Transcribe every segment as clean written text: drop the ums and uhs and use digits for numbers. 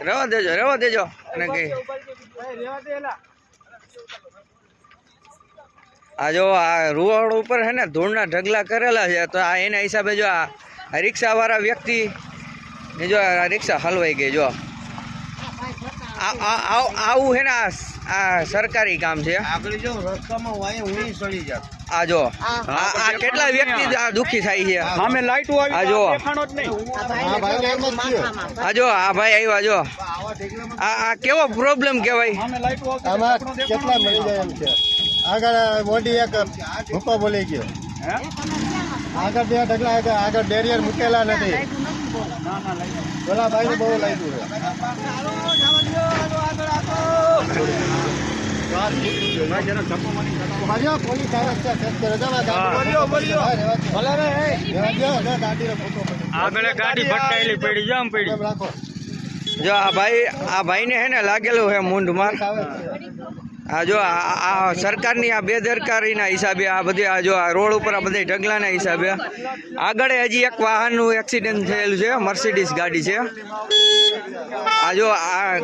રેવા દેજો અને કઈ આ જો આ રોડ ઉપર હે ને ધૂળના ઢગલા કરેલા છે, તો આ એના હિસાબે જો આ રિક્ષા વાળા વ્યક્તિ ને જો આ રિક્ષા હલવાઈ ગઈ. જો આવું હે ને આ સરકારી કામ છે. આ જો આ કેટલા વ્યક્તિ દુઃખી થાય છે. આ જો આ જો આ ભાઈ આવ્યા. જો આ કેવો પ્રોબ્લેમ કહેવાય. કેટલા મળી જાય એમ છે. આગળ મોટી એક ભૂકો બોલી ગયો. આગળ બે ઢગલા આગળ બેરિયર મૂકેલા નથી. પેલા ભાઈ ને બહુ લાગ્યું જો આ ભાઈ ને હે ને લાગેલું હે મૂંઢ માર. આ જો આ સરકારની આ બેદરકારીના હિસાબે આ બધી આ જો આ રોડ ઉપર આ બધા ઢગલાના હિસાબે આગળ હજી એક વાહનનું એક્સિડન્ટ થયેલું છે. મર્સિડીઝ ગાડી છે. આ જો આ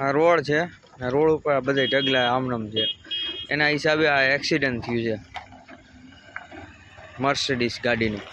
આ રોડ છે. રોડ ઉપર આ બધા ઢગલા આમનામ છે. એના હિસાબે આ એક્સિડન્ટ થયું છે મર્સિડીઝ ગાડીનું.